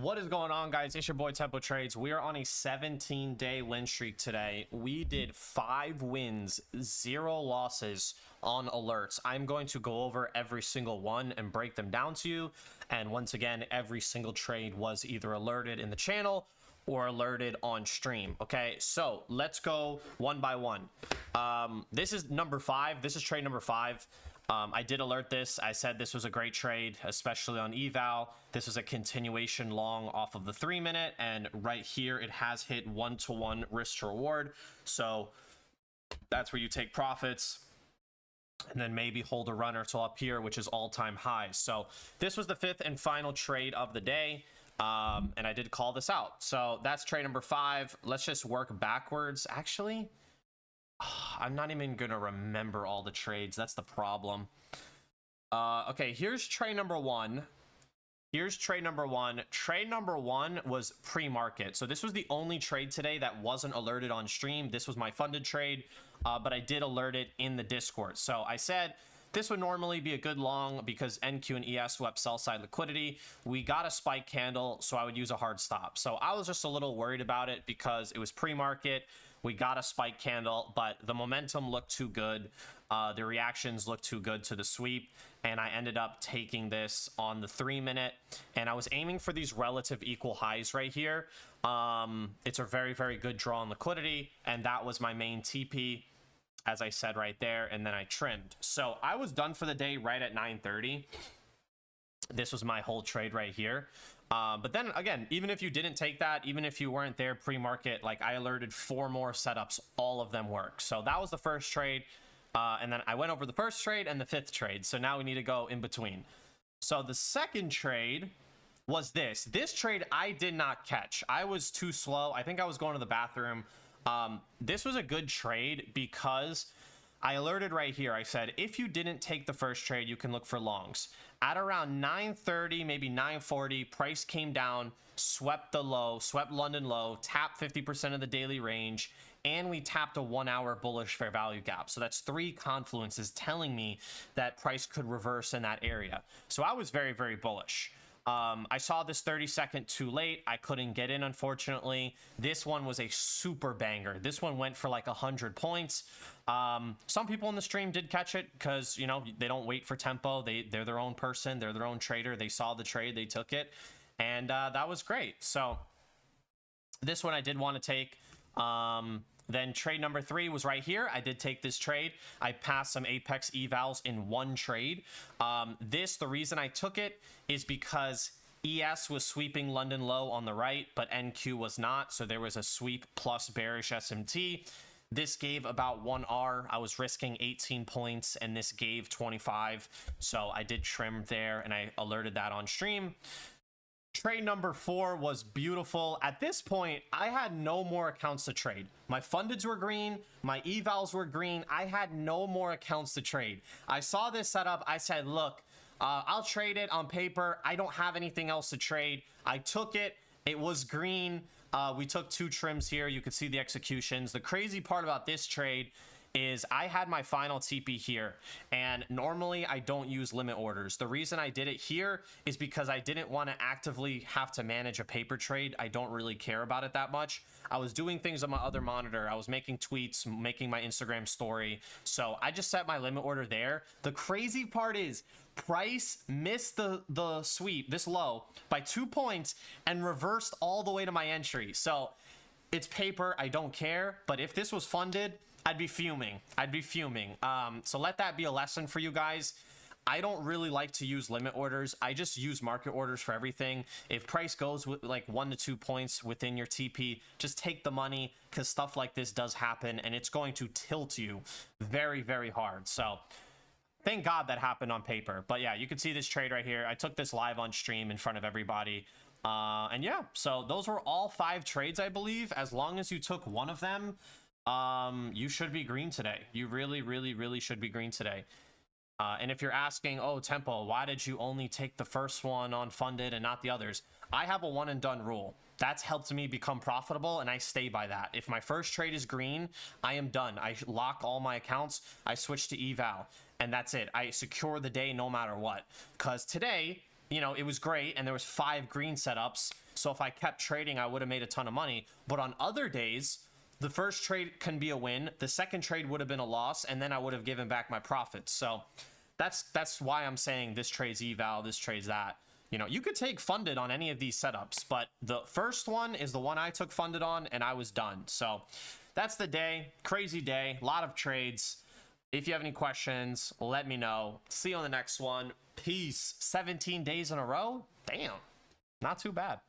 What is going on, guys? It's your boy Tempo Trades. We are on a 17-day win streak today. We did 5 wins, 0 losses on alerts. I'm going to go over every single one and break them down to you. And once again, every single trade was either alerted in the channel or alerted on stream. Okay, so let's go one by one. This is number 5. This is trade number 5. I did alert this. I said this was a great trade, especially on eval. This was a continuation long off of the 3-minute, and right here it has hit 1-to-1 risk to reward. So that's where you take profits and then maybe hold a runner till up here, which is all-time highs. So this was the 5th and final trade of the day. And I did call this out. So that's trade number 5. Let's just work backwards. Actually, I'm not even gonna remember all the trades. That's the problem. Okay, here's trade number 1. Here's trade number 1. Trade number 1 was pre-market. So this was the only trade today that wasn't alerted on stream. This was my funded trade, but I did alert it in the Discord. So I said this would normally be a good long because NQ and ES swept sell side liquidity. We got a spike candle, so I would use a hard stop. So I was just a little worried about it because it was pre-market. We got a spike candle, but the momentum looked too good. The reactions looked too good to the sweep, and I ended up taking this on the 3-minute, and I was aiming for these relative equal highs right here. It's a very, very good draw on liquidity, and that was my main TP, as I said right there, and then I trimmed. So I was done for the day right at 9:30. This was my whole trade right here. But then again, even if you didn't take that, even if you weren't there pre-market, like I alerted 4 more setups, all of them work. So that was the first trade. And then I went over the first trade and the 5th trade. So now we need to go in between. So the second trade was this. This trade I did not catch. I was too slow. I think I was going to the bathroom. This was a good trade because I alerted right here. I said, if you didn't take the first trade, you can look for longs. At around 9:30, maybe 9:40, price came down, swept the low, swept London low, tapped 50% of the daily range, and we tapped a 1-hour bullish fair value gap. So that's 3 confluences telling me that price could reverse in that area. So I was very, very bullish. I saw this 30-second too late. I couldn't get in, unfortunately. This one was a super banger. This one went for like 100 points. Some people in the stream did catch it because, you know, they don't wait for tempo. They're their own person. They're their own trader. They saw the trade. They took it. And that was great. So this one I did want to take. Then trade number 3 was right here. I did take this trade. I passed some Apex evals in 1 trade. The reason I took it is because ES was sweeping London low on the right, but NQ was not. So there was a sweep plus bearish SMT. This gave about 1R. I was risking 18 points and this gave 25. So I did trim there and I alerted that on stream. Trade number 4 was beautiful. At this point, I had no more accounts to trade. My fundeds were green. My evals were green. I had no more accounts to trade. I saw this setup. I said, look, I'll trade it on paper. I don't have anything else to trade. I took it. It was green. We took 2 trims here. You could see the executions. The crazy part about this trade is I had my final TP here, and normally I don't use limit orders. The reason I did it here is because I didn't want to actively have to manage a paper trade. I don't really care about it that much. I was doing things on my other monitor. I was making tweets, making my Instagram story. So I just set my limit order there. The crazy part is price missed the sweep this low by 2 points and reversed all the way to my entry. So it's paper. I don't care. But if this was funded, I'd be fuming. I'd be fuming. So let that be a lesson for you guys. I don't really like to use limit orders. I just use market orders for everything. If price goes with like 1 to 2 points within your TP, just take the money because stuff like this does happen and it's going to tilt you very, very hard. So thank God that happened on paper. But yeah, you can see this trade right here. I took this live on stream in front of everybody. And yeah, so those were all 5 trades, I believe. As long as you took one of them, you should be green today. You really, really, really should be green today. And if you're asking, oh, Tempo, why did you only take the first one on funded and not the others? I have a one and done rule. That's helped me become profitable, and I stay by that. If my first trade is green, I am done. I lock all my accounts. I switch to eval, and that's it. I secure the day no matter what. Because today, you know, it was great and there was 5 green setups. So if I kept trading, I would have made a ton of money. But on other days, the first trade can be a win. The second trade would have been a loss, and then I would have given back my profits. So that's why I'm saying this trade's eval, this trade's that. You know, you could take funded on any of these setups, but the first one is the one I took funded on, and I was done. So that's the day. Crazy day. A lot of trades. If you have any questions, let me know. See you on the next one. Peace. 17 days in a row? Damn. Not too bad.